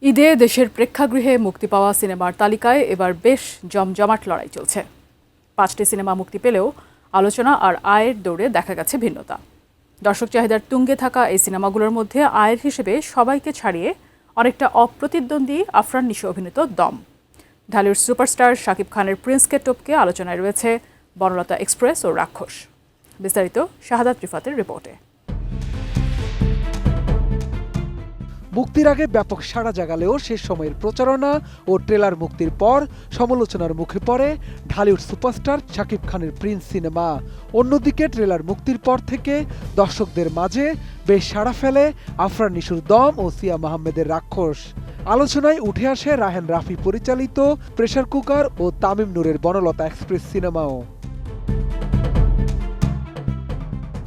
ঈদে দেশের প্রেক্ষাগৃহে মুক্তি পাওয়া সিনেমার তালিকায় এবার বেশ জমজমাট লড়াই চলছে। 5টি সিনেমা মুক্তি পেলেও আলোচনা আর আয়ের দৌড়ে দেখা গেছে ভিন্নতা। দর্শক চাহিদার তুঙ্গে থাকা এই সিনেমাগুলোর মধ্যে আয়ের হিসেবে সবাইকে ছাড়িয়ে অনেকটা অপ্রতিদ্বন্দ্বী আফরান নিশো অভিনীত দম। ঢালিউড সুপারস্টার শাকিব খানের প্রিন্সকে টপকে আলোচনায় রয়েছে বনলতা এক্সপ্রেস ও রাক্ষস। বিস্তারিত শাহাদাত রিফাতের রিপোর্টে। মুক্তির আগে ব্যাপক সাড়া জাগালেও শেষ সময়ের প্রচারণা ও ট্রেলার মুক্তির পর সমালোচনার মুখে পড়ে ঢালিউড সুপারস্টার শাকিব খানের প্রিন্স সিনেমা। অন্যদিকে ট্রেলার মুক্তির পর থেকে দর্শকদের মাঝে বেশ সাড়া ফেলে আফরান নিশোর দম ও সিয়াম আহমেদের রাক্ষস। আলোচনায় উঠে আসে রায়হান রাফি পরিচালিত প্রেসার কুকার ও তামিম নূরের বনলতা এক্সপ্রেস সিনেমাও।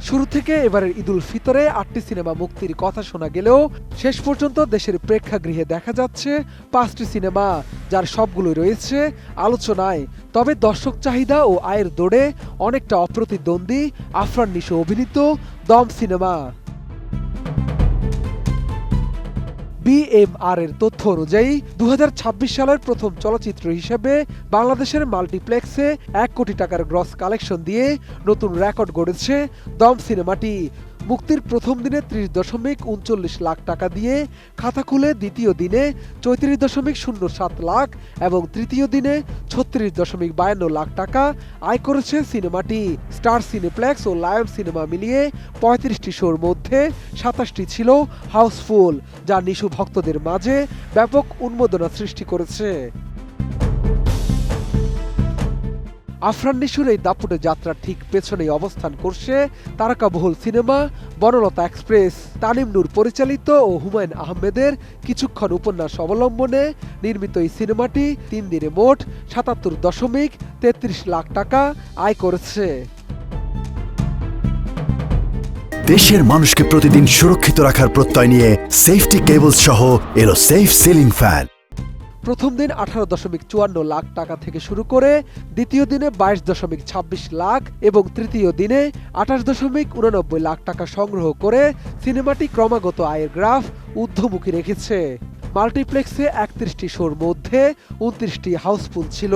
শুরু থেকে এবারের ঈদুল ফিতরে 8টি সিনেমা মুক্তির কথা শোনা গেলেও শেষ পর্যন্ত দেশের প্রেক্ষাগৃহে দেখা যাচ্ছে 5টি সিনেমা, যার সবগুলোই রয়েছে আলোচনায়। তবে দর্শক চাহিদা ও আয়ের দৌড়ে অনেকটা অপ্রতিদ্বন্দ্বী আফরান নিশো অভিনীত দম সিনেমা। BMR এর তথ্য অনুযায়ী 2026 সালের প্রথম চলচ্চিত্র হিসেবে বাংলাদেশের মাল্টিপ্লেক্সে 1 কোটি টাকার গ্রস কালেকশন দিয়ে নতুন রেকর্ড গড়েছে দম সিনেমাটি। মুক্তির প্রথম দিনে 30.39 লাখ টাকা দিয়ে খাতা খুলে দ্বিতীয় দিনে 34.07 লাখ এবং তৃতীয় দিনে 36.52 লাখ টাকা আয় করেছে সিনেমাটি। স্টার সিনেপ্লেক্স ও লায়ন সিনেমা মিলিয়ে 35টি শোর মধ্যে 27টি ছিল হাউসফুল, যা নিশো ভক্তদের মাঝে ব্যাপক উন্মাদনা সৃষ্টি করেছে। আফরান নিশোর এই দাপুটে যাত্রার ঠিক পেছনেই অবস্থান করছে তারকাবহুল সিনেমা বনলতা এক্সপ্রেস। তামিম নূর পরিচালিত ও হুমায়ুন আহমেদের কিছুক্ষণ উপন্যাস অবলম্বনে নির্মিত এই সিনেমাটি 3 দিনে মোট 77.33 লাখ টাকা আয় করেছে। দেশের মানুষকে প্রতিদিন সুরক্ষিত রাখার প্রত্যয় নিয়ে সেফটি কেবলস সহ এলো সেফ সিলিং ফ্যান। প্রথম দিন 18.54 লাখ টাকা থেকে শুরু করে দ্বিতীয় দিনে 22.26 লাখ এবং তৃতীয় দিনে 28.89 লাখ টাকা সংগ্রহ করে সিনেমাটি ক্রমাগত আয়ের গ্রাফ ঊর্ধ্বমুখী রেখেছে। মাল্টিপ্লেক্সে 31টি শোর মধ্যে 29টি হাউসফুল ছিল।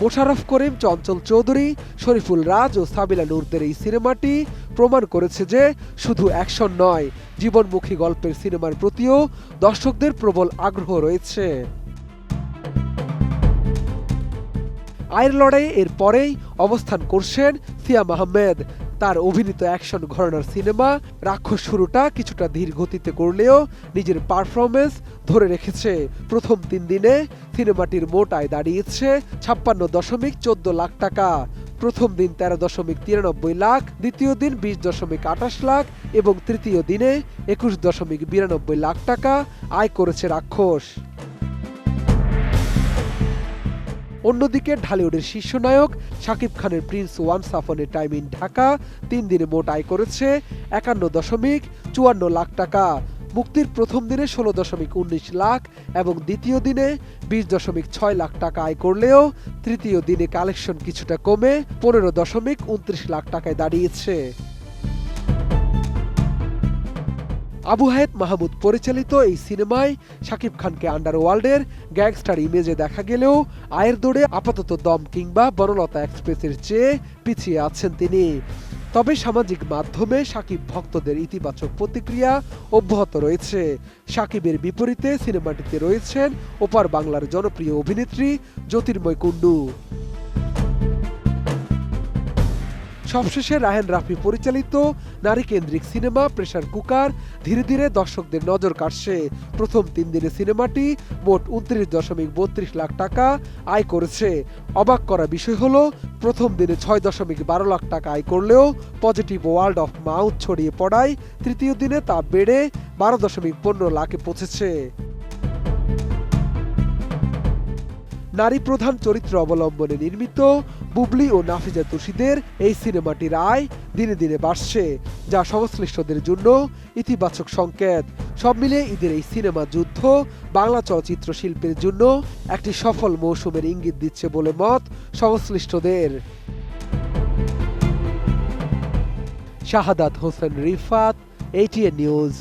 মোশাররফ করিম, চঞ্চল চৌধুরী, শরীফুল রাজ ও সাবিলা নূরদের এই সিনেমাটি প্রমাণ করেছে যে শুধু অ্যাকশন নয়, জীবনমুখী গল্পের সিনেমার প্রতিও দর্শকদের প্রবল আগ্রহ রয়েছে। আয়ের লড়াইয়ে এর পরেই অবস্থান করছেন সিয়াম আহমেদ। তার অভিনীত অ্যাকশন ঘরানার সিনেমা রাক্ষস শুরুটা কিছুটা ধীর গতিতে করলেও নিজের পারফরমেন্স ধরে রেখেছে। প্রথম 3 দিনে সিনেমাটির মোট আয় দাঁড়িয়েছে 56.14 লাখ টাকা। প্রথম দিন 13.93 লাখ, দ্বিতীয় দিন 20.28 লাখ এবং তৃতীয় দিনে 21.92 লাখ টাকা আয় করেছে রাক্ষস। অন্যদিকে ঢালিউডের শীর্ষনায়ক শাকিব খানের Prince once upon A time in Dhaka 3 দিনে মোট আয় করেছে 51.54 লাখ টাকা। মুক্তির প্রথম দিনে 16.19 লাখ এবং দ্বিতীয় দিনে 20.6 লাখ টাকা আয় করলেও তৃতীয় দিনে কালেকশন কিছুটা কমে 15.29 লাখ টাকায় দাঁড়িয়েছে। আবু হায়েত মাহমুদ পরিচালিত এই সিনেমায় শাকিব খানকে আন্ডারওয়ার্ল্ডের গ্যাংস্টার ইমেজে দেখা গেলেও আয়ের দৌড়ে আপাতত দম কিংবা বনলতা এক্সপ্রেসের চেয়ে পিছিয়ে আছেন তিনি। তবে সামাজিক মাধ্যমে শাকিব ভক্তদের ইতিবাচক প্রতিক্রিয়া অব্যাহত রয়েছে। শাকিবের বিপরীতে সিনেমাটিতে রয়েছেন ওপার বাংলার জনপ্রিয় অভিনেত্রী জ্যোতির্ময় কুণ্ডু। সবশেষে রায়হান রাফি পরিচালিত নারীকেন্দ্রিক সিনেমা প্রেসার কুকার ধীরে ধীরে দর্শকদের নজর কাড়ছে। প্রথম 3 দিনে সিনেমাটি মোট 29.32 লাখ টাকা আয় করেছে। অবাক করা বিষয় হলো প্রথম দিনে 6.12 লাখ টাকা আয় করলেও পজিটিভ ওয়ার্ড অফ মাউথ ছড়িয়ে পড়ায় তৃতীয় দিনে তা বেড়ে 12.15 লাখে পৌঁছেছে। নারী প্রধান চরিত্র অবলম্বনে নির্মিত বুবলি ও নাফিজা তুষিদের এই সিনেমাটির আয় দিনে দিনে বাড়ছে, যা সংশ্লিষ্টদের জন্য ইতিবাচক সংকেত। সব মিলিয়ে ঈদের এই সিনেমা যুদ্ধ বাংলা চলচ্চিত্র শিল্পের জন্য একটি সফল মৌসুমের ইঙ্গিত দিচ্ছে বলে মত সংশ্লিষ্টদের। Shahadat Hossain Rifat, ATN news.